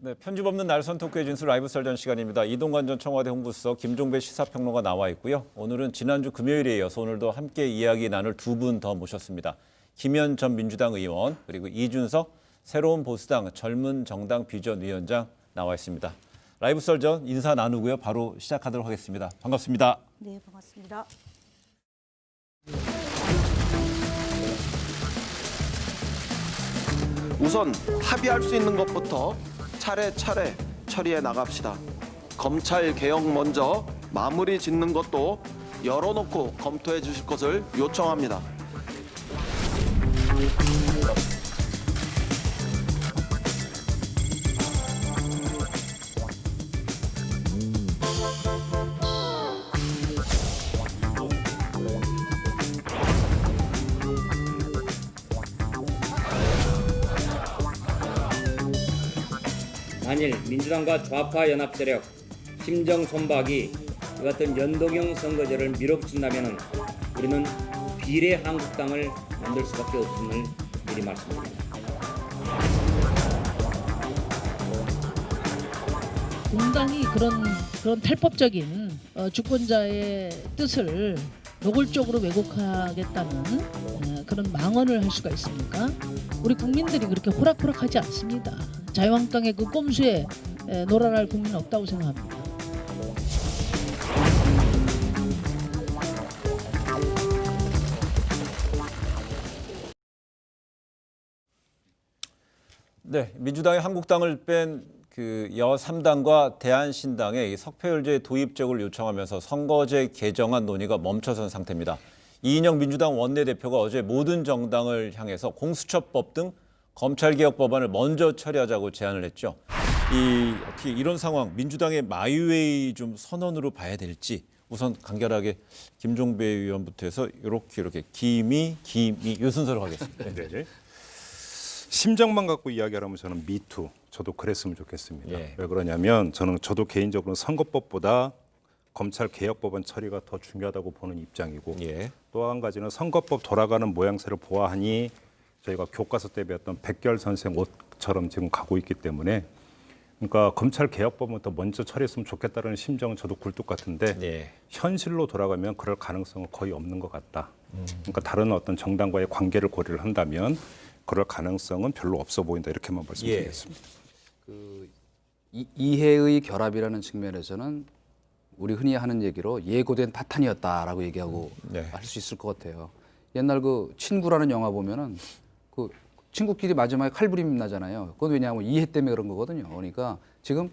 네, 편집 없는 날선 토크의 진수 라이브 설전 시간입니다. 이동관 전 청와대 홍보수석, 김종배 시사평론가 나와 있고요. 오늘은 지난주 금요일에 이어서 오늘도 함께 이야기 나눌 두 분 더 모셨습니다. 김현 전 민주당 의원 그리고 이준석 새로운 보수당 젊은 정당 비전위원장 나와 있습니다. 라이브 설전 인사 나누고요. 바로 시작하도록 하겠습니다. 반갑습니다. 네, 반갑습니다. 우선 합의할 수 있는 것부터 차례차례 처리해 나갑시다. 검찰 개혁 먼저 마무리 짓는 것도 열어놓고 검토해 주실 것을 요청합니다. 만일 민주당과 좌파 연합 세력, 심정 손박이 이 같은 연동형 선거제를 밀어붙인다면 우리는 비례 한국당을 만들 수밖에 없음을 미리 말씀드립니다. 공당이 그런 탈법적인 주권자의 뜻을 노골적으로 왜곡하겠다는 그런 망언을 할 수가 있습니까? 우리 국민들이 그렇게 호락호락하지 않습니다. 자유한국당의 그 꼼수에 놀아날 국민은 없다고 생각합니다. 네, 민주당이 한국당을 뺀 그 여3당과 대한신당의 석패율제 도입적을 요청하면서 선거제 개정안 논의가 멈춰선 상태입니다. 이인영 민주당 원내대표가 어제 모든 정당을 향해서 공수처법 등 검찰개혁 법안을 먼저 처리하자고 제안을 했죠. 어떻게 이런 상황 민주당의 마이웨이 좀 선언으로 봐야 될지 우선 간결하게 김종배 의원부터 해서 이렇게 김이 이 순서로 가겠습니다. 네. 심정만 갖고 이야기하라면 저는 미투 저도 그랬으면 좋겠습니다. 예. 왜 그러냐면 저도 개인적으로 선거법보다 검찰 개혁 법안 처리가 더 중요하다고 보는 입장이고 예. 또 한 가지는 선거법 돌아가는 모양새를 보아하니 저희가 교과서 때 배웠던 백결 선생 옷처럼 지금 가고 있기 때문에 그러니까 검찰 개혁법은 더 먼저 처리했으면 좋겠다는 심정은 저도 굴뚝 같은데 예. 현실로 돌아가면 그럴 가능성은 거의 없는 것 같다. 그러니까 다른 어떤 정당과의 관계를 고려를 한다면 그럴 가능성은 별로 없어 보인다 이렇게만 말씀드리겠습니다. 이해의 결합이라는 측면에서는 우리 흔히 하는 얘기로 예고된 파탄이었다라고 얘기하고 네. 할 수 있을 것 같아요. 옛날 그 친구라는 영화 보면은 그 친구끼리 마지막에 칼부림 나잖아요. 그건 왜냐하면 이해 때문에 그런 거거든요. 그러니까 지금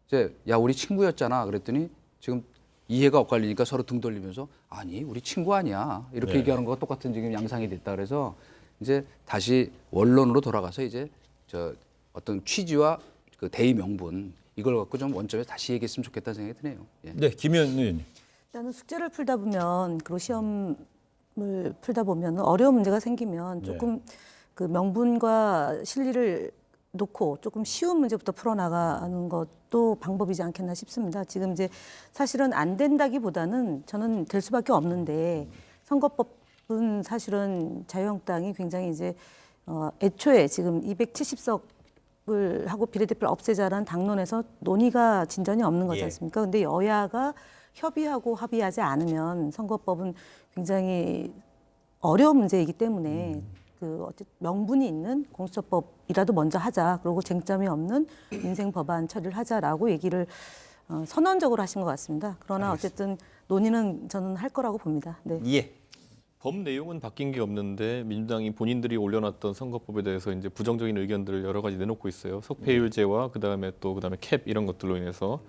이제 야 우리 친구였잖아 그랬더니 지금 이해가 엇갈리니까 서로 등 돌리면서 아니 우리 친구 아니야 이렇게 네. 얘기하는 거가 똑같은 지금 양상이 됐다 그래서 이제 다시 원론으로 돌아가서 이제 어떤 취지와 그 대의 명분 이걸 갖고 좀 원점에 다시 얘기했으면 좋겠다는 생각이 드네요. 예. 네, 김현 의원님. 일단은 숙제를 풀다 보면 그리고 시험을 풀다 보면 어려운 문제가 생기면 조금 그 명분과 실리를 놓고 조금 쉬운 문제부터 풀어나가는 것도 방법이지 않겠나 싶습니다. 지금 이제 사실은 안 된다기보다는 저는 될 수밖에 없는데 선거법은 사실은 자유한국당이 굉장히 이제 애초에 지금 270석을 하고 비례대표를 없애자라는 당론에서 논의가 진전이 없는 거지 않습니까? 근데 여야가 협의하고 합의하지 않으면 선거법은 굉장히 어려운 문제이기 때문에 그 어쨌든 명분이 있는 공수처법이라도 먼저 하자. 그리고 쟁점이 없는 민생 법안 처리를 하자라고 얘기를 선언적으로 하신 것 같습니다. 그러나 어쨌든 논의는 저는 할 거라고 봅니다. 네. 예. 법 내용은 바뀐 게 없는데 민주당이 본인들이 올려놨던 선거법에 대해서 이제 부정적인 의견들을 여러 가지 내놓고 있어요. 석패율제와 그다음에 캡 이런 것들로 인해서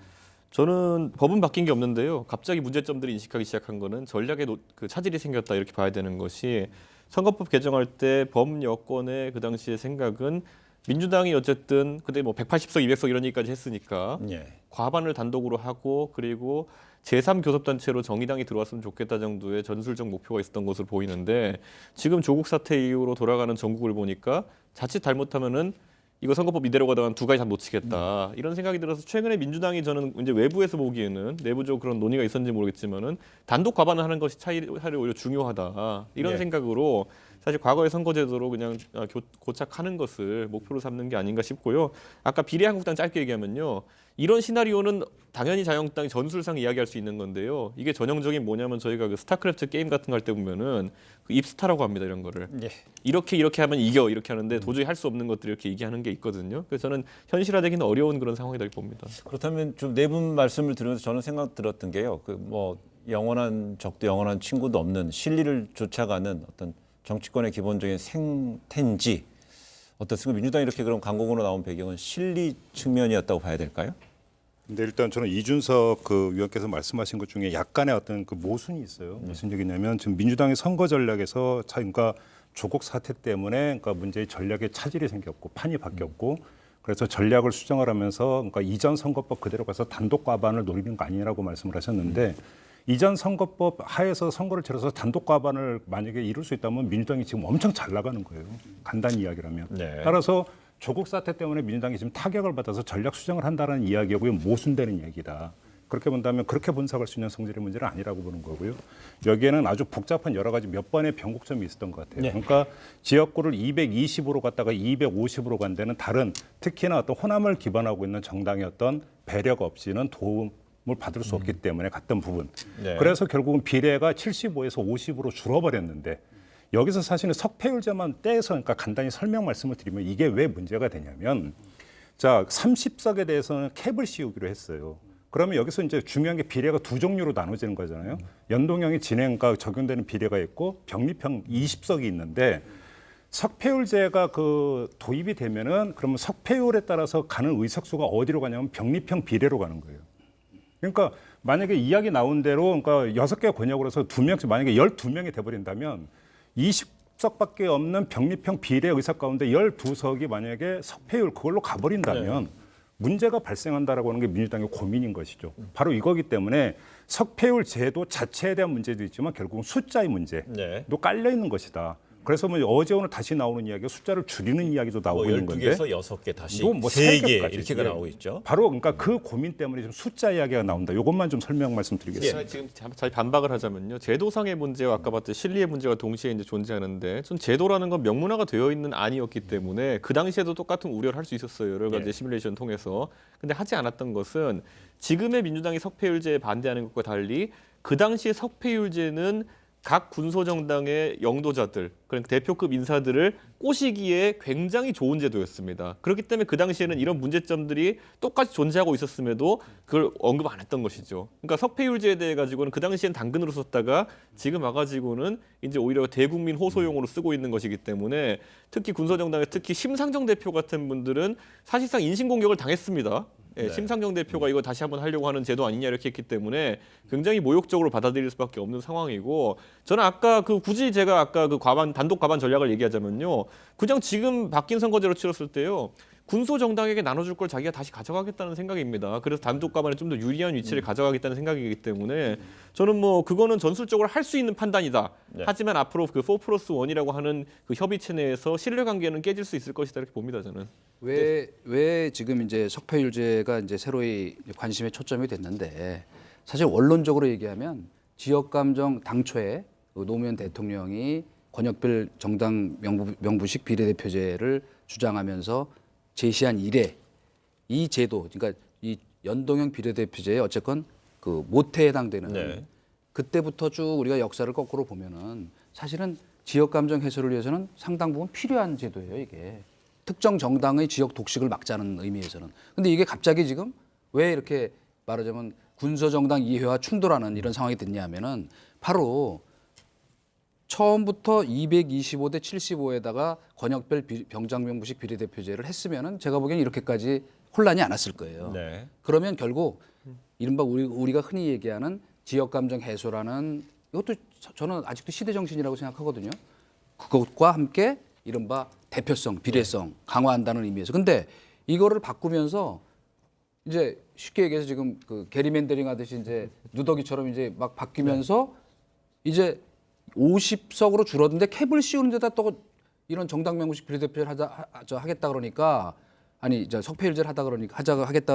저는 법은 바뀐 게 없는데요. 갑자기 문제점들을 인식하기 시작한 거는 전략의 그 차질이 생겼다 이렇게 봐야 되는 것이 선거법 개정할 때 법 여권의 그 당시의 생각은 민주당이 어쨌든 그때 뭐 180석, 200석 이런 얘기까지 했으니까 예. 과반을 단독으로 하고 그리고 제3교섭단체로 정의당이 들어왔으면 좋겠다 정도의 전술적 목표가 있었던 것으로 보이는데 지금 조국 사태 이후로 돌아가는 전국을 보니까 자칫 잘못하면은 이거 선거법 이대로 가다가 두 가지 다 놓치겠다 이런 생각이 들어서 최근에 민주당이 저는 이제 외부에서 보기에는 내부적으로 그런 논의가 있었는지 모르겠지만은 단독 과반을 하는 것이 차이를 오히려 중요하다 이런 네. 생각으로 사실 과거의 선거제도로 그냥 고착하는 것을 목표로 삼는 게 아닌가 싶고요. 아까 비례한국당 짧게 얘기하면요. 이런 시나리오는 당연히 자유한국당이 전술상 이야기할 수 있는 건데요. 이게 전형적인 뭐냐면 저희가 그 스타크래프트 게임 같은 거 할 때 보면은 그 입스타라고 합니다. 이런 거를. 예. 이렇게 하면 이겨 이렇게 하는데 도저히 할 수 없는 것들 이렇게 얘기하는 게 있거든요. 그래서 저는 현실화되기는 어려운 그런 상황이라고 봅니다. 그렇다면 좀 네 분 말씀을 들으면서 저는 생각 들었던 게요. 그 뭐 영원한 적도 영원한 친구도 없는 실리를 쫓아가는 어떤 정치권의 기본적인 생태인지 어떻습니까? 민주당이 이렇게 그런 강공으로 나온 배경은 실리 측면이었다고 봐야 될까요? 근데 일단 저는 이준석 그 위원께서 말씀하신 것 중에 약간의 어떤 그 모순이 있어요. 무슨 얘기냐면 지금 민주당의 선거 전략에서 그러니까 조국 사태 때문에 그러니까 문제의 전략에 차질이 생겼고 판이 바뀌었고 그래서 전략을 수정을 하면서 그러니까 이전 선거법 그대로 가서 단독 과반을 노리는 거 아니라고 말씀을 하셨는데 이전 선거법 하에서 선거를 치러서 단독 과반을 만약에 이룰 수 있다면 민주당이 지금 엄청 잘 나가는 거예요. 간단히 이야기를 하면. 네. 따라서 조국 사태 때문에 민주당이 지금 타격을 받아서 전략 수정을 한다는 이야기하고요. 모순되는 얘기다. 그렇게 본다면 그렇게 분석할 수 있는 성질의 문제는 아니라고 보는 거고요. 여기에는 아주 복잡한 여러 가지 몇 번의 변곡점이 있었던 것 같아요. 네. 그러니까 지역구를 220으로 갔다가 250으로 간 데는 다른 특히나 어떤 호남을 기반하고 있는 정당의 어떤 배려가 없이는 도움을 받을 수 없기 때문에 갔던 부분. 네. 그래서 결국은 비례가 75에서 50으로 줄어버렸는데 여기서 사실은 석패율제만 떼서 그러니까 간단히 설명 말씀을 드리면 이게 왜 문제가 되냐면 자 30석에 대해서는 캡을 씌우기로 했어요. 그러면 여기서 이제 중요한 게 비례가 두 종류로 나눠지는 거잖아요. 연동형의 진행과 적용되는 비례가 있고 병립형 20석이 있는데 석패율제가 그 도입이 되면은 그러면 석패율에 따라서 가는 의석수가 어디로 가냐면 병립형 비례로 가는 거예요. 그러니까 만약에 이야기 나온 대로 그러니까 6개 권역으로 해서 2명씩 만약에 12명이 돼버린다면 20석밖에 없는 병립형 비례 의석 가운데 12석이 만약에 석패율 그걸로 가버린다면 문제가 발생한다라고 하는 게 민주당의 고민인 것이죠. 바로 이거기 때문에 석패율 제도 자체에 대한 문제도 있지만 결국은 숫자의 문제도 네. 깔려 있는 것이다. 그래서 뭐 어제 오늘 다시 나오는 이야기가 숫자를 줄이는 이야기도 나오고 있는 건데 12개에서 6개 다시 또 뭐 3개 3개까지. 이렇게가 나오고 있죠. 바로 그러니까 그 고민 때문에 지금 숫자 이야기가 나온다. 이것만 좀 설명 말씀드리겠습니다. 지금 잘 반박을 하자면요. 제도상의 문제와 아까 봤듯이 실리의 문제가 동시에 이제 존재하는데 전 제도라는 건 명문화가 되어 있는 안이었기 때문에 그 당시에도 똑같은 우려를 할 수 있었어요. 여러 가지 시뮬레이션 통해서. 근데 하지 않았던 것은 지금의 민주당이 석패율제에 반대하는 것과 달리 그 당시에 석패율제는 각 군소정당의 영도자들, 그러니까 대표급 인사들을 꼬시기에 굉장히 좋은 제도였습니다. 그렇기 때문에 그 당시에는 이런 문제점들이 똑같이 존재하고 있었음에도 그걸 언급 안 했던 것이죠. 그러니까 석패율제에 대해 가지고는 그 당시엔 당근으로 썼다가 지금 와가지고는 이제 오히려 대국민 호소용으로 쓰고 있는 것이기 때문에 특히 군소정당의 특히 심상정 대표 같은 분들은 사실상 인신공격을 당했습니다. 예, 심상정 대표가 이거 다시 한번 하려고 하는 제도 아니냐 이렇게 했기 때문에 굉장히 모욕적으로 받아들일 수밖에 없는 상황이고 저는 아까 그 굳이 제가 아까 그 단독 과반 전략을 얘기하자면요. 그냥 지금 바뀐 선거제로 치렀을 때요. 군소 정당에게 나눠줄 걸 자기가 다시 가져가겠다는 생각입니다. 그래서 단독 과반에 좀 더 유리한 위치를 가져가겠다는 생각이기 때문에 저는 뭐 그거는 전술적으로 할 수 있는 판단이다. 하지만 앞으로 그 4+1이라고 하는 그 협의체 내에서 신뢰관계는 깨질 수 있을 것이다 이렇게 봅니다. 저는. 왜 지금 이제 석패율제가 이제 새로이 관심의 초점이 됐는데 사실 원론적으로 얘기하면 지역 감정 당초에 그 노무현 대통령이 권역별 정당 명부식 비례대표제를 주장하면서 제시한 이래 이 제도 그러니까 이 연동형 비례대표제에 어쨌건 그 모태에 해당되는 네. 그때부터 쭉 우리가 역사를 거꾸로 보면은 사실은 지역 감정 해소를 위해서는 상당 부분 필요한 제도예요, 이게. 특정 정당의 지역 독식을 막자는 의미에서는. 근데 이게 갑자기 지금 왜 이렇게 말하자면 군소 정당 이해와 충돌하는 이런 상황이 됐냐면은 바로 처음부터 225대 75에다가 권역별 병장명부식 비례대표제를 했으면은 제가 보기엔 이렇게까지 혼란이 안 왔을 거예요. 네. 그러면 결국 이른바 우리가 흔히 얘기하는 지역 감정 해소라는 이것도 저는 아직도 시대 정신이라고 생각하거든요. 그것과 함께 이른바 대표성, 비례성 강화한다는 의미에서. 근데 이거를 바꾸면서 이제 쉽게 얘기해서 지금 그 게리맨더링 하듯이 이제 누더기처럼 이제 막 바뀌면서 이제 50석으로 줄었는데 캡을 씌우는 데다 또 이런 정당 명부식 비례대표를 하겠다 그러니까 아니 이제 석패율제를 하겠다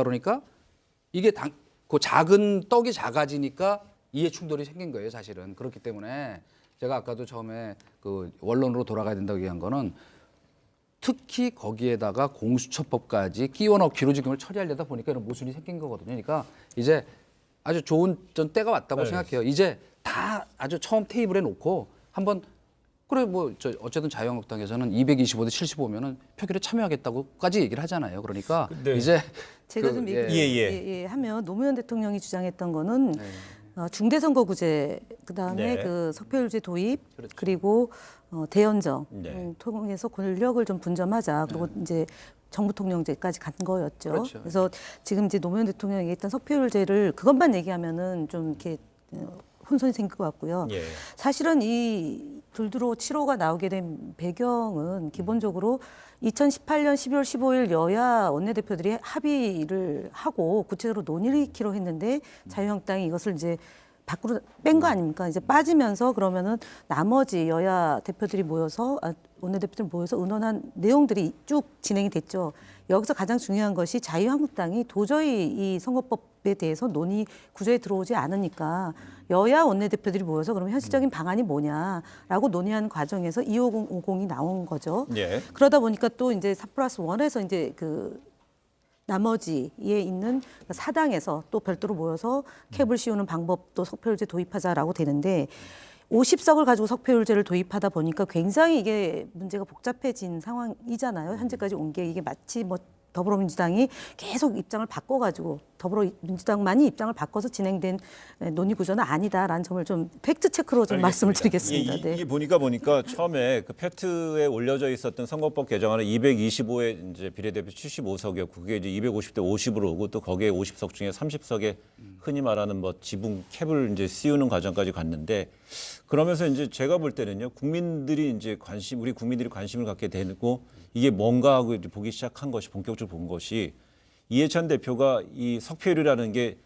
그러니까 이게 그 작은 떡이 작아지니까 이해 충돌이 생긴 거예요, 사실은. 그렇기 때문에 제가 아까도 처음에 그 원론으로 돌아가야 된다고 얘기한 거는 특히 거기에다가 공수처법까지 끼워 넣기로 지금 처리하려다 보니까 이런 모순이 생긴 거거든요. 그러니까 이제 아주 좋은 전 때가 왔다고 생각해요. 이제 다 아주 처음 테이블에 놓고 한번 그래 뭐 저 어쨌든 자유한국당에서는 225대 75면은 표결에 참여하겠다고까지 얘기를 하잖아요. 그러니까 이제 제가 좀 얘기 하면 노무현 대통령이 주장했던 거는 중대선거구제 그다음에 네. 그 석패율제 도입 그리고 대연정 네. 통해서 권력을 좀 분점하자 그리고 이제 정부 통령제까지 간 거였죠. 그렇죠. 그래서 지금 이제 노무현 대통령이 얘기했던 석패율제를 그것만 얘기하면은 좀 이렇게 혼선이 생길 것 같고요. 예. 사실은 이 둘두로 7호가 나오게 된 배경은 기본적으로 2018년 12월 15일 여야 원내대표들이 합의를 하고 구체적으로 논의를 키로 했는데 자유한국당이 이것을 이제 밖으로 뺀 거 아닙니까? 이제 빠지면서 그러면은 나머지 여야 대표들이 모여서 원내대표들 모여서 의논한 내용들이 쭉 진행이 됐죠. 여기서 가장 중요한 것이 자유한국당이 도저히 이 선거법에 대해서 논의 구조에 들어오지 않으니까 여야 원내대표들이 모여서 그러면 현실적인 방안이 뭐냐라고 논의하는 과정에서 2550이 나온 거죠. 예. 그러다 보니까 또 이제 4+1에서 이제 그 나머지에 있는 사당에서 또 별도로 모여서 캡을 씌우는 방법도 석패율제 도입하자라고 되는데 50석을 가지고 석패율제를 도입하다 보니까 굉장히 이게 문제가 복잡해진 상황이잖아요. 현재까지 온 게 이게 마치 뭐 더불어민주당이 계속 입장을 바꿔가지고 더불어민주당만이 입장을 바꿔서 진행된 논의 구조는 아니다라는 점을 좀 팩트 체크로 좀 말씀을 드리겠습니다. 예, 이게 보니까 처음에 그 팩트에 올려져 있었던 선거법 개정안은 225에 이제 비례대표 75석이었고 그게 이제 250대 50으로 오고 또 거기에 50석 중에 30석에 흔히 말하는 뭐 지붕 캡을 이제 씌우는 과정까지 갔는데 그러면서 이제 제가 볼 때는요 국민들이 이제 우리 국민들이 관심을 갖게 되고 이게 뭔가 하고 이제 보기 시작한 것이 본격적으로 본 것이 이해찬 대표가 이 석패율이라는 게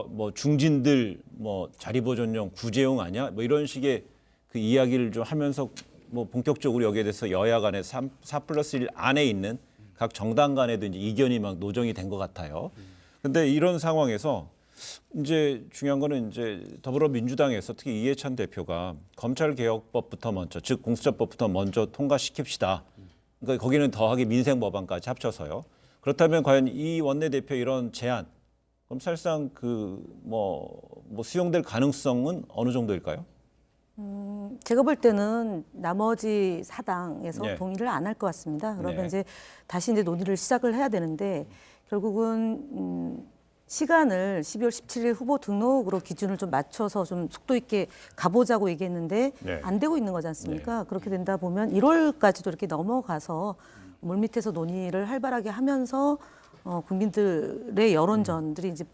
뭐 중진들 뭐 자리보존용 구제용 아니야 뭐 이런 식의 그 이야기를 좀 하면서 뭐 본격적으로 여기에 대해서 여야 간에 4+1 안에 있는 각 정당 간에도 이제 이견이 막 노정이 된 것 같아요. 근데 이런 상황에서 이제 중요한 거는 이제 더불어민주당에서 특히 이해찬 대표가 검찰개혁법부터 먼저 즉 공수처법부터 먼저 통과시킵시다. 그러니까 거기는 더하기 민생법안까지 합쳐서요. 그렇다면 과연 이 원내대표 이런 제안 그럼 사실상 그 뭐 수용될 가능성은 어느 정도일까요? 제가 볼 때는 나머지 사당에서 네. 동의를 안 할 것 같습니다. 그러면 네. 이제 다시 이제 논의를 시작을 해야 되는데 결국은 시간을 12월 17일 후보 등록으로 기준을 좀 맞춰서 좀 속도 있게 가보자고 얘기했는데 네. 안 되고 있는 거지 않습니까? 그렇게 된다 보면 1월까지도 이렇게 넘어가서 물밑에서 논의를 활발하게 하면서 국민들의 여론전들이 이제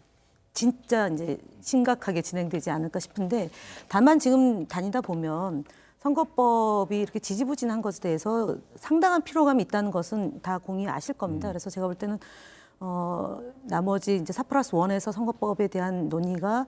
진짜 이제 심각하게 진행되지 않을까 싶은데 다만 지금 다니다 보면 선거법이 이렇게 지지부진한 것에 대해서 상당한 피로감이 있다는 것은 다 공유하실 겁니다. 그래서 제가 볼 때는 나머지 이제 4+1에서 선거법에 대한 논의가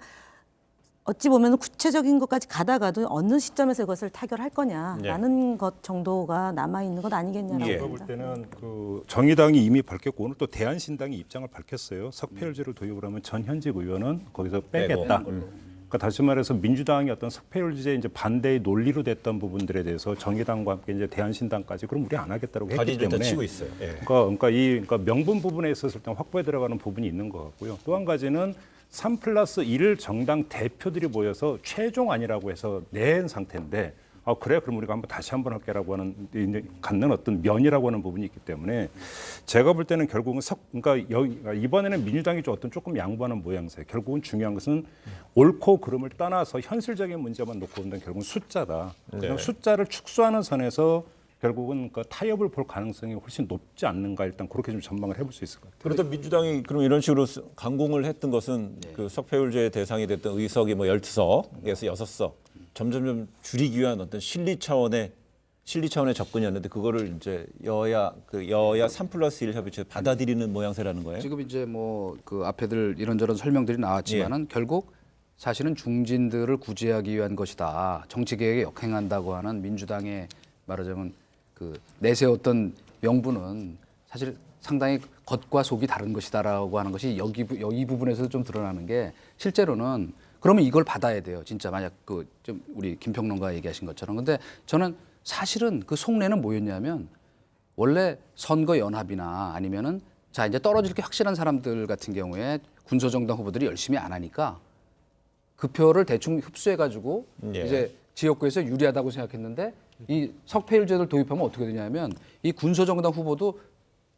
어찌 보면 구체적인 것까지 가다가도 어느 시점에서 이것을 타결할 거냐라는 것 정도가 남아 있는 것 아니겠냐라고 예. 제가 봅니다. 볼 때는 그 정의당이 이미 밝혔고 오늘 또 대한신당이 입장을 밝혔어요. 석패율제를 도입을 하면 전 현직 의원은 거기서 빼겠다. 그러니까 다시 말해서 민주당이 어떤 석패율제 이제 반대의 논리로 됐던 부분들에 대해서 정의당과 함께 이제 대한신당까지 그럼 우리 안 하겠다라고 했기 바지 좀 때문에 치고 있어요. 예. 그러니까 명분 부분에 있어서 일단 확보해 들어가는 부분이 있는 것 같고요. 또 한 가지는 3+1 정당 대표들이 모여서 최종안이라고 해서 낸 상태인데 그래 그럼 우리가 다시 한번 할게라고 하는 갖는 어떤 면이라고 하는 부분이 있기 때문에 제가 볼 때는 결국은 그러니까 이번에는 민주당이 조금 양보하는 모양새. 결국은 중요한 것은 옳고 그름을 떠나서 현실적인 문제만 놓고 본다면 결국은 숫자다. 그냥 숫자를 축소하는 선에서 결국은 그 타협을 볼 가능성이 훨씬 높지 않는가 일단 그렇게 좀 전망을 해볼 수 있을 것 같아요. 그렇다 민주당이 그럼 이런 식으로 강공을 했던 것은 그 석패율제 대상이 됐던 의석이 뭐 12석에서 6석 점점 좀 줄이기 위한 어떤 실리 차원의 접근이었는데 그거를 이제 여야 3+1 협의체 받아들이는 모양새라는 거예요. 지금 이제 뭐 그 앞에들 이런저런 설명들이 나왔지만은 결국 사실은 중진들을 구제하기 위한 것이다. 정치 개혁에 역행한다고 하는 민주당의 말하자면 그 내세웠던 명분은 사실 상당히 겉과 속이 다른 것이다라고 하는 것이 여기 부분에서 좀 드러나는 게 실제로는 그러면 이걸 받아야 돼요. 진짜 만약 그 좀 우리 김평론가 얘기하신 것처럼. 근데 저는 사실은 그 속내는 뭐였냐면 원래 선거 연합이나 아니면은 자 이제 떨어질 게 확실한 사람들 같은 경우에 군소정당 후보들이 열심히 안 하니까 그 표를 대충 흡수해 가지고 예. 이제 지역구에서 유리하다고 생각했는데 이 석패율제를 도입하면 어떻게 되냐면 이 군소정당 후보도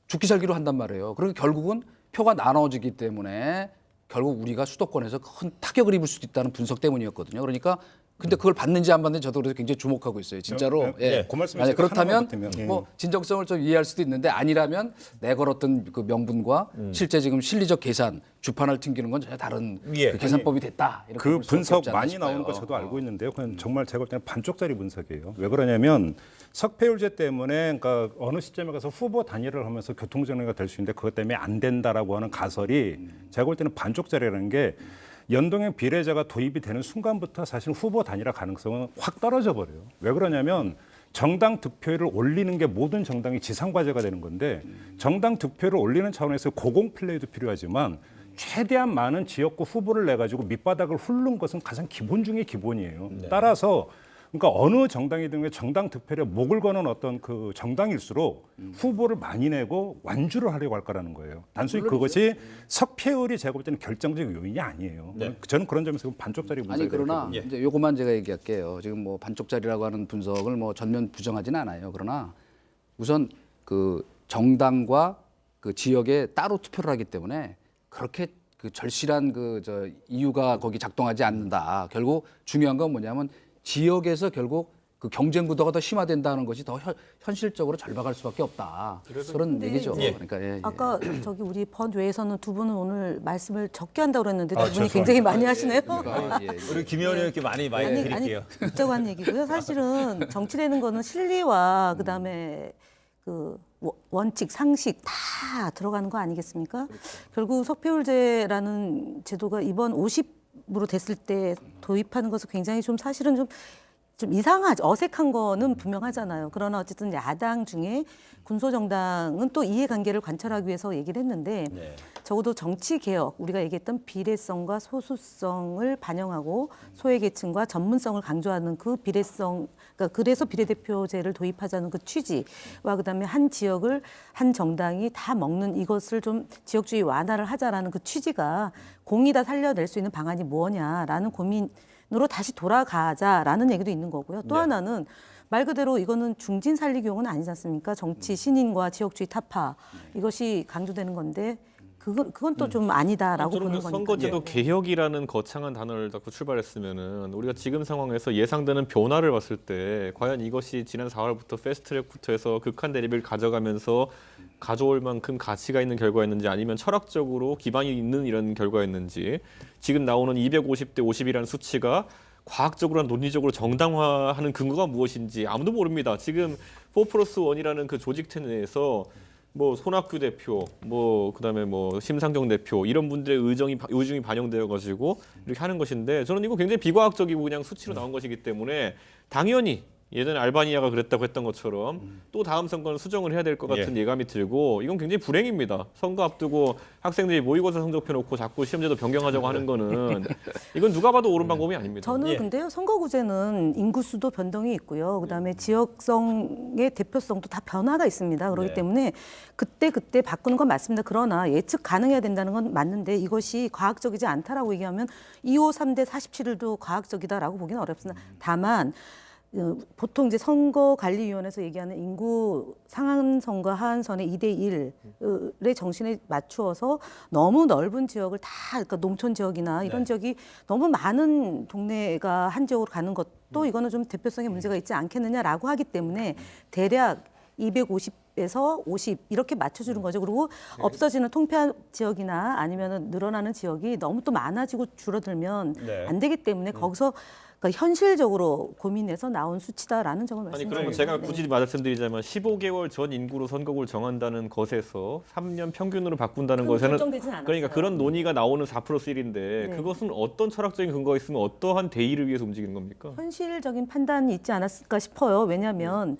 죽기 살기로 한단 말이에요. 그러니까 결국은 표가 나눠지기 때문에 결국 우리가 수도권에서 큰 타격을 입을 수도 있다는 분석 때문이었거든요. 그러니까 근데 그걸 받는지 안 받는지 저도 그래서 굉장히 주목하고 있어요. 진짜로. 예, 그 말씀에 만약 제가 그렇다면 하나만 보태면, 뭐 진정성을 좀 이해할 수도 있는데 아니라면 내걸었던 그 명분과 실제 지금 실리적 계산, 주판을 튕기는 건 전혀 다른 예. 그 계산법이 됐다. 이렇게 그 볼 수밖에 분석 없지 않나 많이 싶어요. 나오는 거 저도 알고 있는데요. 그건 정말 제가 볼 때는 반쪽짜리 분석이에요. 왜 그러냐면 석패율제 때문에 그러니까 어느 시점에 가서 후보 단일을 하면서 교통정리가 될 수 있는데 그것 때문에 안 된다라고 하는 가설이 제가 볼 때는 반쪽짜리라는 게 연동형 비례제가 도입이 되는 순간부터 사실 후보 단일화 가능성은 확 떨어져 버려요. 왜 그러냐면 정당 득표율을 올리는 게 모든 정당이 지상과제가 되는 건데 정당 득표율을 올리는 차원에서 고공 플레이도 필요하지만 최대한 많은 지역구 후보를 내가지고 밑바닥을 훑는 것은 가장 기본 중에 기본이에요. 따라서 그러니까 어느 정당이든 정당 득표율에 목을 거는 어떤 그 정당일수록 후보를 많이 내고 완주를 하려고 할 거라는 거예요. 단순히 그것이 석패율이 제가 볼 때는 결정적 요인이 아니에요. 저는 그런 점에서 반쪽짜리 분석이 아니 그러나 예. 이제 요것만 제가 얘기할게요. 지금 뭐 반쪽짜리라고 하는 분석을 뭐 전면 부정하지는 않아요. 그러나 우선 그 정당과 그 지역에 따로 투표를 하기 때문에 그렇게 그 절실한 그 저 이유가 거기 작동하지 않는다. 결국 중요한 건 뭐냐면 지역에서 결국 그 경쟁 구도가 더 심화된다는 것이 더 현실적으로 절박할 수밖에 없다. 그런 얘기죠. 예. 그러니까 예, 예. 아까 저기 우리 번외에서는 두 분은 오늘 말씀을 적게 한다고 그랬는데 두 분이 죄송합니다. 굉장히 많이 하시네요. 예, 예. 우리 김 의원님께 많이 드릴게요. 있자고 한 얘기고요. 사실은 정치라는 거는 실리와 그다음에 그 원칙, 상식 다 들어가는 거 아니겠습니까? 결국 석패율제라는 제도가 이번 50으로 됐을 때 도입하는 것은 굉장히 좀 사실은 좀 이상하죠. 어색한 거는 분명하잖아요. 그러나 어쨌든 야당 중에 군소정당은 또 이해관계를 관찰하기 위해서 얘기를 했는데 적어도 정치개혁, 우리가 얘기했던 비례성과 소수성을 반영하고 소외계층과 전문성을 강조하는 그 비례성, 그러니까 그래서 비례대표제를 도입하자는 그 취지와 그다음에 한 지역을 한 정당이 다 먹는 이것을 좀 지역주의 완화를 하자라는 그 취지가 공이 다 살려낼 수 있는 방안이 뭐냐라는 고민으로 다시 돌아가자라는 얘기도 있는 거고요. 또 하나는 말 그대로 이거는 중진 살리기용은 아니지 않습니까? 정치 신인과 지역주의 타파 이것이 강조되는 건데 그건 또 좀 아니다라고 저는 보는 그 거니까. 선거제도 개혁이라는 거창한 단어를 갖고 출발했으면은 우리가 지금 상황에서 예상되는 변화를 봤을 때 과연 이것이 지난 4월부터 패스트트랙부터 해서 극한 대립을 가져가면서 가져올 만큼 가치가 있는 결과였는지 아니면 철학적으로 기반이 있는 이런 결과였는지 지금 나오는 250대 50이라는 수치가 과학적으로나 논리적으로 정당화하는 근거가 무엇인지 아무도 모릅니다. 지금 4+1이라는 그 조직체 내에서 뭐 손학규 대표, 뭐 그다음에 뭐 심상정 대표 이런 분들의 의중이 반영되어 가지고 이렇게 하는 것인데 저는 이거 굉장히 비과학적이고 그냥 수치로 나온 것이기 때문에 당연히 예전에 알바니아가 그랬다고 했던 것처럼 또 다음 선거는 수정을 해야 될 것 같은 예감이 들고 이건 굉장히 불행입니다. 선거 앞두고 학생들이 모의고사 성적표 놓고 자꾸 시험제도 변경하자고 하는 거는 이건 누가 봐도 옳은 방법이 아닙니다. 저는 근데요 선거구제는 인구수도 변동이 있고요. 그다음에 지역성의 대표성도 다 변화가 있습니다. 그렇기 때문에 그때 바꾸는 건 맞습니다. 그러나 예측 가능해야 된다는 건 맞는데 이것이 과학적이지 않다라고 얘기하면 253대 47도 과학적이다라고 보기는 어렵습니다. 다만 보통 이제 선거관리위원회에서 얘기하는 인구 상한선과 하한선의 2대 1의 정신에 맞추어서 너무 넓은 지역을 다 그러니까 농촌 지역이나 이런 지역이 너무 많은 동네가 한 지역으로 가는 것도 이거는 좀 대표성에 문제가 있지 않겠느냐라고 하기 때문에 대략 250에서 50 이렇게 맞춰주는 거죠. 그리고 없어지는 통폐합 지역이나 아니면 늘어나는 지역이 너무 또 많아지고 줄어들면 안 되기 때문에 거기서 그러니까 현실적으로 고민해서 나온 수치다라는 점을 아니 말씀드립니다. 그러면 제가 굳이 말씀드리자면 15개월 전 인구로 선거구를 정한다는 것에서 3년 평균으로 바꾼다는 것에는 결정되진 않았어요. 그러니까 그런 논의가 나오는 4+1인데 그것은 어떤 철학적인 근거가 있으면 어떠한 대의를 위해서 움직이는 겁니까? 현실적인 판단이 있지 않았을까 싶어요. 왜냐하면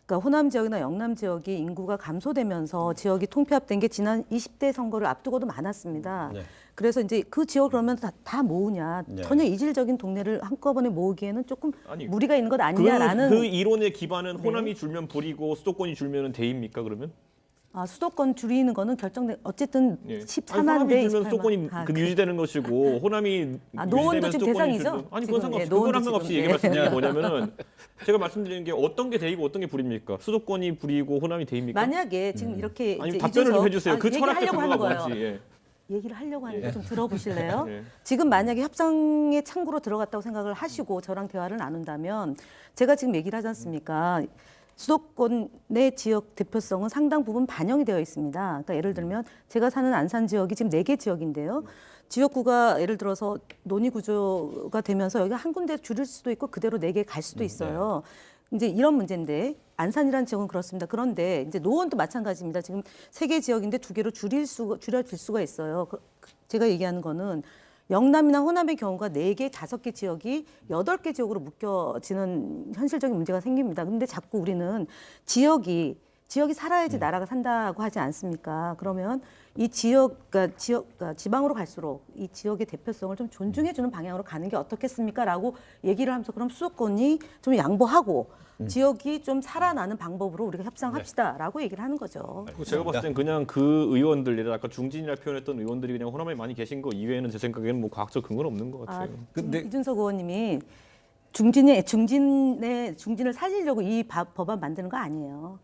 그러니까 호남 지역이나 영남 지역이 인구가 감소되면서 지역이 통폐합된 게 지난 20대 선거를 앞두고도 많았습니다. 네. 그래서 이제 그 지역 그러면 다 모으냐 네. 전혀 이질적인 동네를 한꺼번에 모으기에는 조금 아니, 무리가 있는 것 아니냐라는 그 이론의 기반은 네. 호남이 줄면 불이고 수도권이 줄면 대입니까 그러면? 수도권 줄이는 거는 결정된 어쨌든 예. 14만 아니, 대 호남이 줄면 28만. 수도권이 유지되는 것이고 호남이 노원도 유지되면 지금 수도권이 대상이죠? 줄면 아니 지금, 그건 상관없이 예, 그건 노원도 상관없이 지금, 얘기 예. 말씀드리는 게 뭐냐면은 제가 말씀드리는 게 어떤 게 대이고 어떤 게 불입니까? 수도권이 불이고 호남이 대입니까? 만약에 지금 이렇게 아니 이제 답변을 좀 이준석- 해주세요. 그 얘기를 철학적 하려고 근거가 하는 거예요. 뭔지. 예. 얘기를 하려고 하니까 좀 들어보실래요? 예. 지금 만약에 협상의 창구로 들어갔다고 생각을 하시고 저랑 대화를 나눈다면 제가 지금 얘기를 하지 않습니까? 수도권의 지역 대표성은 상당 부분 반영이 되어 있습니다. 그러니까 예를 들면 제가 사는 안산 지역이 지금 4개 지역인데요. 지역구가 예를 들어서 논의 구조가 되면서 여기가 한 군데 줄일 수도 있고 그대로 4개 갈 수도 있어요. 이제 이런 문제인데 안산이라는 지역은 그렇습니다. 그런데 이제 노원도 마찬가지입니다. 지금 3개 지역인데 2개로 줄여질 수가 있어요. 제가 얘기하는 거는 영남이나 호남의 경우가 4개, 5개 지역이 8개 지역으로 묶여지는 현실적인 문제가 생깁니다. 근데 자꾸 우리는 지역이 살아야지 나라가 산다고 하지 않습니까? 그러면 이 그러니까 지방으로 갈수록 이 지역의 대표성을 좀 존중해주는 방향으로 가는 게 어떻겠습니까?라고 얘기를 하면서 그럼 수도권이 좀 양보하고 지역이 좀 살아나는 방법으로 우리가 협상합시다라고 얘기를 하는 거죠. 그리고 제가 봤을 땐 그냥 그 의원들, 아까 중진이라 표현했던 의원들이 그냥 호남에 많이 계신 거 이외에는 제 생각에는 뭐 과학적 근거는 없는 것 같아요. 근데- 이준석 의원님이 중진을 살리려고 이 법안 만드는 거 아니에요.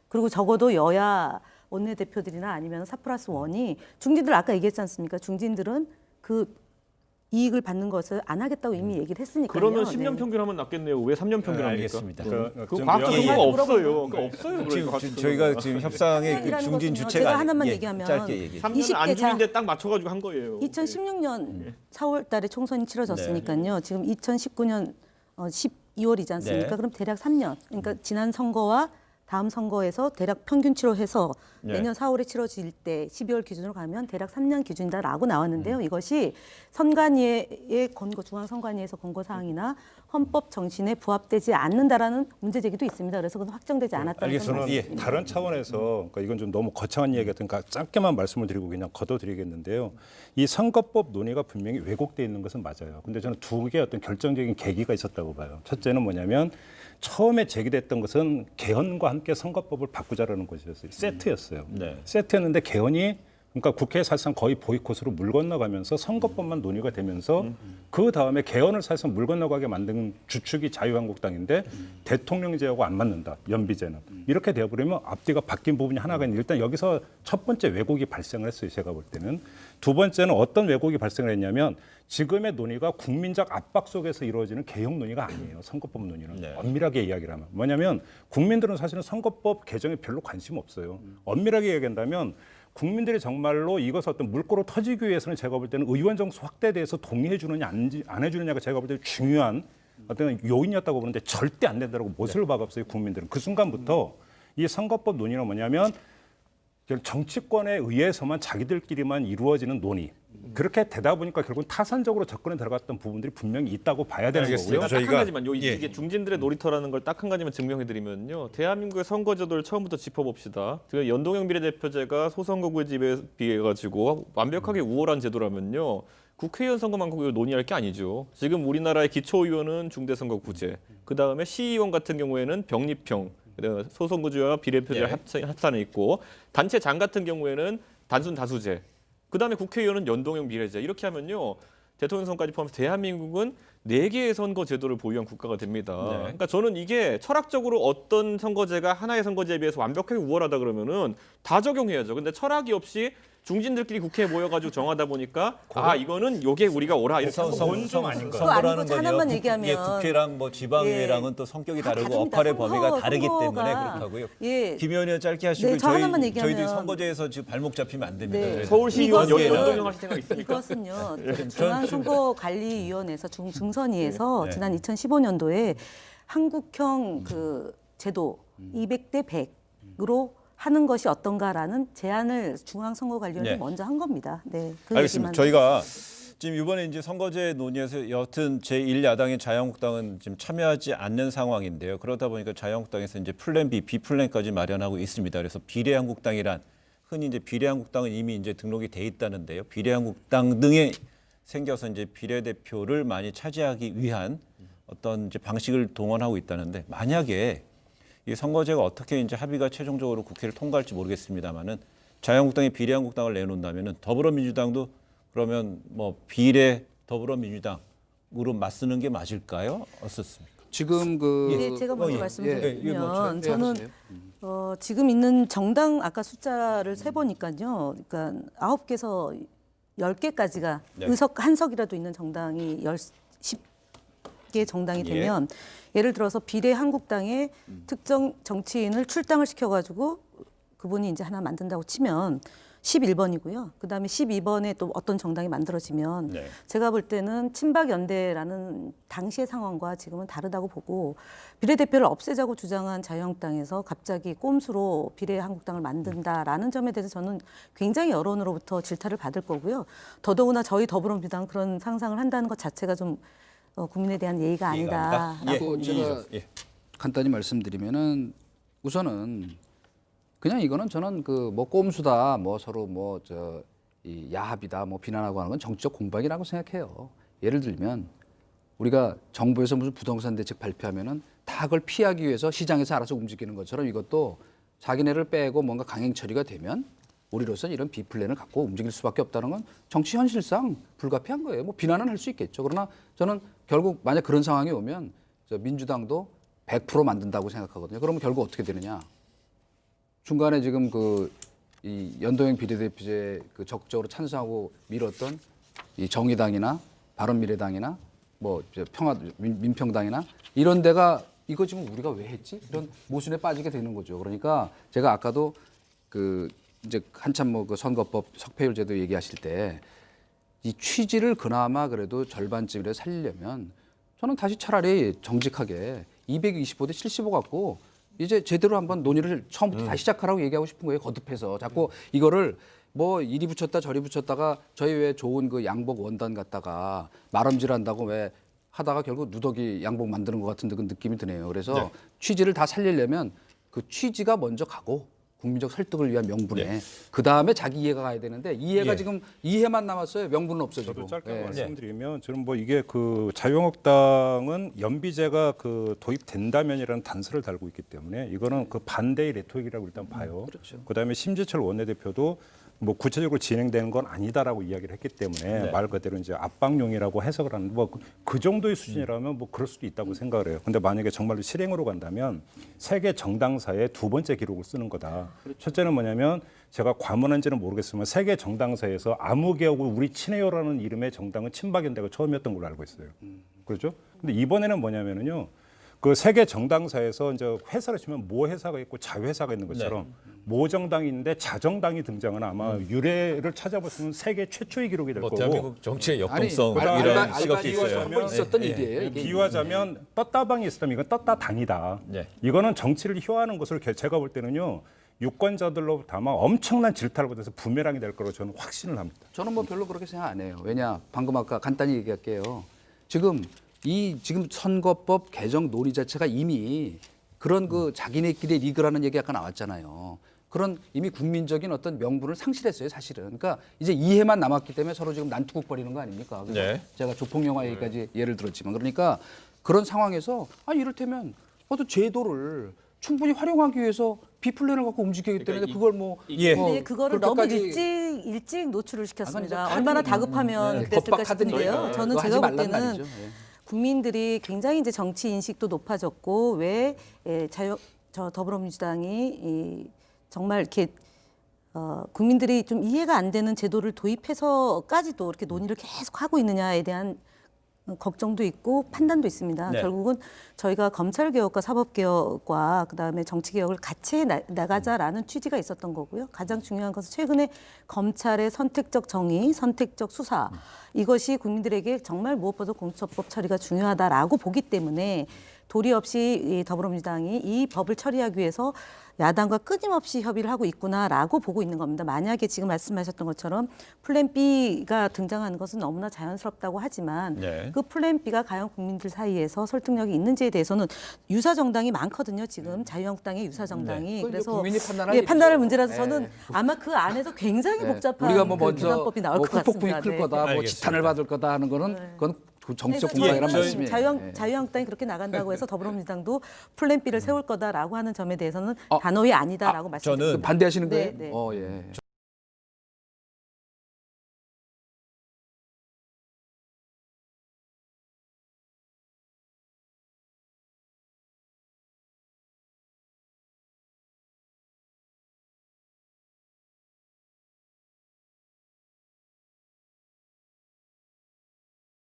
그리고 적어도 여야 원내대표들이나 아니면 4+1이 중진들 아까 얘기했지 않습니까? 중진들은 그 이익을 받는 것을 안 하겠다고 이미 얘기를 했으니까요. 그러면 10년 네. 평균하면 낫겠네요. 왜 3년 평균합니까? 알겠습니다. 그 좀 과학적 예, 근거가 예. 없어요. 그러니까 없어요. 지금 과학적 저희가 근거가. 지금 협상의 그 협상이라는 중진 것은요, 주체가 제가 하나만 예, 얘기하면 짧게 얘기. 3년 20대 안 자- 줄인데 딱 맞춰가지고 한 거예요. 2016년 4월 달에 총선이 치러졌으니까요. 지금 2019년 12월이지 않습니까? 네. 그럼 대략 3년. 그러니까 지난 선거와 다음 선거에서 대략 평균치로 해서 네. 내년 4월에 치러질 때 12월 기준으로 가면 대략 3년 기준이다라고 나왔는데요. 이것이 선관위의 권고, 중앙선관위에서 권고 사항이나 헌법 정신에 부합되지 않는다라는 문제 제기도 있습니다. 그래서 그건 확정되지 않았다는 알겠습니다. 건 예. 말씀드립니다. 다른 차원에서 그러니까 이건 좀 너무 거창한 이야기 같으니까 짧게만 말씀을 드리고 그냥 걷어드리겠는데요. 이 선거법 논의가 분명히 왜곡돼 있는 것은 맞아요. 근데 저는 2개 어떤 결정적인 계기가 있었다고 봐요. 첫째는 뭐냐면 처음에 제기됐던 것은 개헌과 함께 선거법을 바꾸자라는 것이었어요. 세트였어요. 네. 세트였는데 개헌이 그러니까 국회에 사실상 거의 보이콧으로 물 건너가면서 선거법만 논의가 되면서 그 다음에 개헌을 사실상 물 건너가게 만든 주축이 자유한국당인데 대통령제하고 안 맞는다. 연비제는. 이렇게 되어버리면 앞뒤가 바뀐 부분이 하나가 있는데 일단 여기서 첫 번째 왜곡이 발생을 했어요. 제가 볼 때는. 두 번째는 어떤 왜곡이 발생을 했냐면 지금의 논의가 국민적 압박 속에서 이루어지는 개혁 논의가 아니에요. 선거법 논의는. 네. 엄밀하게 이야기를 하면. 뭐냐면 국민들은 사실은 선거법 개정에 별로 관심 없어요. 엄밀하게 이야기한다면 국민들이 정말로 이것을 어떤 물꼬로 터지기 위해서는 제가 볼 때는 의원 정수 확대에 대해서 동의해 주느냐 안 해주느냐가 제가 볼 때 중요한 어떤 요인이었다고 보는데 절대 안 된다고 못을 박았어요. 국민들은. 그 순간부터 이 선거법 논의는 뭐냐면 정치권에 의해서만 자기들끼리만 이루어지는 논의. 그렇게 되다 보니까 결국은 타산적으로 접근에 들어갔던 부분들이 분명히 있다고 봐야 되는 알겠습니다. 거고요. 딱 한 저희가- 가지만요. 예. 이게 중진들의 놀이터라는 걸 딱 한 가지만 증명해드리면요. 대한민국의 선거제도를 처음부터 짚어봅시다. 그 연동형 비례대표제가 소선거구제에 비해 가지고 완벽하게 우월한 제도라면요. 국회의원 선거만 거기를 논의할 게 아니죠. 지금 우리나라의 기초의원은 중대선거구제, 그 다음에 시의원 같은 경우에는 병립형, 소선거구제와 비례표제 예. 합산해 있고 단체장 같은 경우에는 단순 다수제. 그다음에 국회의원은 연동형 비례제 이렇게 하면요 대통령 선거까지 포함해서 대한민국은 4개의 선거 제도를 보유한 국가가 됩니다. 네. 그러니까 저는 이게 철학적으로 어떤 선거제가 하나의 선거제에 비해서 완벽하게 우월하다 그러면은 다 적용해야죠. 근데 철학이 없이 중진들끼리 국회에 모여가지고 정하다 보니까 이거는 요게 우리가 옳아 이렇게 선- 해서 선- 원좀 아닌가요? 선거라는 그거 아니고 하나만 건요. 얘기하면 국회랑 뭐 지방의회랑은 또 성격이 다 다르고 다릅니다. 역할의 범위가 다르기 선거가- 때문에 그렇다고요. 예. 김 의원님 짧게 하시고 네, 저 하나만 얘기하면- 저희들이 선거제에서 지금 발목 잡히면 안 됩니다. 네. 그래서. 서울시의원 이것은- 연동형 하실 생각 있습니까? 이것은요. 중앙선거관리위원회에서 중선위에서 네. 지난 2015년도에 한국형 그 제도 200대 100으로 하는 것이 어떤가라는 제안을 중앙선거관리위원회가 네. 먼저 한 겁니다. 네, 그 알겠습니다. 얘기만- 저희가 지금 이번에 이제 선거제 논의에서 여튼 제1야당인 자유한국당은 지금 참여하지 않는 상황인데요. 그러다 보니까 자유한국당에서 이제 플랜 B, B 플랜까지 마련하고 있습니다. 그래서 비례한국당이란 흔히 이제 비례한국당은 이미 이제 등록이 돼 있다는데요. 비례한국당 등에 생겨서 이제 비례대표를 많이 차지하기 위한 어떤 이제 방식을 동원하고 있다는데 만약에 이 선거제가 어떻게 이제 합의가 최종적으로 국회를 통과할지 모르겠습니다만은 자유한국당이 비례한국당을 내놓는다면은 더불어민주당도 그러면 뭐 비례 더불어민주당으로 맞서는 게 맞을까요? 어떻습니까? 지금 그 네, 제가 먼저 예. 말씀드리면 예, 저는 하세요. 지금 있는 정당 아까 숫자를 세 보니까요. 그러니까 9개에서 10개까지가 네. 의석 한 석이라도 있는 정당이 10개 정당이 예. 되면 예를 들어서 비례 한국당에 특정 정치인을 출당을 시켜가지고 그분이 이제 하나 만든다고 치면 11번이고요. 그다음에 12번에 또 어떤 정당이 만들어지면 네. 제가 볼 때는 친박연대라는 당시의 상황과 지금은 다르다고 보고 비례대표를 없애자고 주장한 자유한국당에서 갑자기 꼼수로 비례한국당을 만든다라는 점에 대해서 저는 굉장히 여론으로부터 질타를 받을 거고요. 더더구나 저희 더불어민주당 그런 상상을 한다는 것 자체가 좀 국민에 대한 예의가 아니다. 예, 그 제가 예. 간단히 말씀드리면은 우선은 그냥 이거는 저는 그 뭐 꼼수다 뭐 서로 뭐 저 이 야합이다 뭐 비난하고 하는 건 정치적 공방이라고 생각해요. 예를 들면 우리가 정부에서 무슨 부동산 대책 발표하면은 다 그걸 피하기 위해서 시장에서 알아서 움직이는 것처럼 이것도 자기네를 빼고 뭔가 강행 처리가 되면 우리로서는 이런 비플랜을 갖고 움직일 수밖에 없다는 건 정치 현실상 불가피한 거예요. 뭐 비난은 할 수 있겠죠. 그러나 저는 결국 만약 그런 상황이 오면 저 민주당도 100% 만든다고 생각하거든요. 그러면 결국 어떻게 되느냐? 중간에 지금 그 이 연동형 비례대표제 그 적극적으로 찬성하고 밀었던 이 정의당이나 바른미래당이나 뭐 이제 민평당이나 이런 데가 이거 지금 우리가 왜 했지? 이런 모순에 빠지게 되는 거죠. 그러니까 제가 아까도 그 이제 한참 뭐 그 선거법 석패율제도 얘기하실 때 이 취지를 그나마 그래도 절반쯤이라도 살리려면 저는 다시 차라리 정직하게 225대 75 갖고 이제 제대로 한번 논의를 처음부터 다시 시작하라고 얘기하고 싶은 거예요. 거듭해서 자꾸 이거를 뭐 이리 붙였다 저리 붙였다가 저희 왜 좋은 그 양복 원단 갖다가 말음질한다고 왜 하다가 결국 누더기 양복 만드는 것 같은 그 느낌이 드네요. 그래서 취지를 다 살리려면 그 취지가 먼저 가고 국민적 설득을 위한 명분에 그 다음에 자기 이해가 가야 되는데 이해가 예. 지금 이해만 남았어요. 명분은 없어지고. 저도 짧게 예. 말씀드리면 저는 뭐 이게 그 자유한국당은 연비제가 그 도입된다면이라는 단서를 달고 있기 때문에 이거는 그 반대의 레토릭이라고 일단 봐요. 그렇죠. 그다음에 심재철 원내대표도 뭐 구체적으로 진행되는 건 아니다라고 이야기를 했기 때문에 말 그대로 이제 압박용이라고 해석을 하는 뭐 그 정도의 수준이라면 뭐 그럴 수도 있다고 생각을 해요. 근데 만약에 정말로 실행으로 간다면 세계 정당사의 두 번째 기록을 쓰는 거다. 첫째는 뭐냐면 제가 과문한지는 모르겠지만 세계 정당사에서 아무개하고 우리 친해요라는 이름의 정당은 친박연대가 처음이었던 걸로 알고 있어요. 그렇죠? 근데 이번에는 뭐냐면은요. 그 세계 정당사에서 이제 회사를 치면 모 회사가 있고 자 회사가 있는 것처럼 모 정당이 있는데 자정당이 등장하는 아마 유래를 찾아보시면 세계 최초의 기록이 될 뭐 거고. 대한민국 정치의 아니, 역동성 이런 시각도 알바니가 있어요. 한번 있었던 일이에요. 이게. 비유하자면 떴다방이 있었다면 이건 떴다당이다. 네. 이거는 정치를 희화하는 것을 제가 볼 때는요. 유권자들로부터 아마 엄청난 질타를 받아서 부메랑이 될 거라고 저는 확신을 합니다. 저는 뭐 별로 그렇게 생각 안 해요. 왜냐 방금 아까 간단히 얘기할게요. 지금 선거법 개정 논의 자체가 이미 그런 그 자기네끼리 리그라는 얘기 아까 나왔잖아요. 그런 이미 국민적인 어떤 명분을 상실했어요, 사실은. 그러니까 이제 이해만 남았기 때문에 서로 지금 난투극 벌이는 거 아닙니까? 그래서 네. 제가 조폭 영화 얘기까지 예를 들었지만 그러니까 그런 상황에서 이를테면 어떤 제도를 충분히 활용하기 위해서 비플랜을 갖고 움직이기 때문에 그걸 뭐 예. 근데 그거를 너무 그렇게까지 일찍 노출을 시켰습니다. 아니, 이제 얼마나 카드- 다급하면 네, 그랬을까 법박하든 싶은데요. 저희가 저는 그거 제가 하지 볼 말란 때는 말이죠. 예. 국민들이 굉장히 이제 정치 인식도 높아졌고 왜 저 더불어민주당이 정말 이렇게 국민들이 좀 이해가 안 되는 제도를 도입해서까지도 이렇게 논의를 계속 하고 있느냐에 대한 걱정도 있고 판단도 있습니다. 네. 결국은 저희가 검찰개혁과 사법개혁과 그다음에 정치개혁을 같이 나가자라는 취지가 있었던 거고요. 가장 중요한 것은 최근에 검찰의 선택적 정의, 선택적 수사 이것이 국민들에게 정말 무엇보다 공수처법 처리가 중요하다라고 보기 때문에 도리 없이 이 더불어민주당이 이 법을 처리하기 위해서 야당과 끊임없이 협의를 하고 있구나라고 보고 있는 겁니다. 만약에 지금 말씀하셨던 것처럼 플랜 B가 등장하는 것은 너무나 자연스럽다고 하지만 네. 그 플랜 B가 과연 국민들 사이에서 설득력이 있는지에 대해서는 유사 정당이 많거든요. 지금 자유한국당의 유사 정당이. 그건 이제 그래서 국민이 판단할 예, 판단할 일이죠. 문제라서 네. 저는 아마 그 안에서 굉장히 네. 복잡한 우리가 뭐 그 먼저 계산법이 나올 뭐 것 같습니다. 후폭풍이 클 네. 거다, 뭐 알겠습니다. 지탄을 받을 거다 하는 거는 그건 정치적 그래서 공방이란 저는 말씀이에요. 네. 자유한국당이 그렇게 나간다고 해서 더불어민주당도 플랜 B를 세울 거다라고 하는 점에 대해서는 단호히 아니다라고 말씀드립니다. 저는 반대하시는 거예요? 네, 네. 예.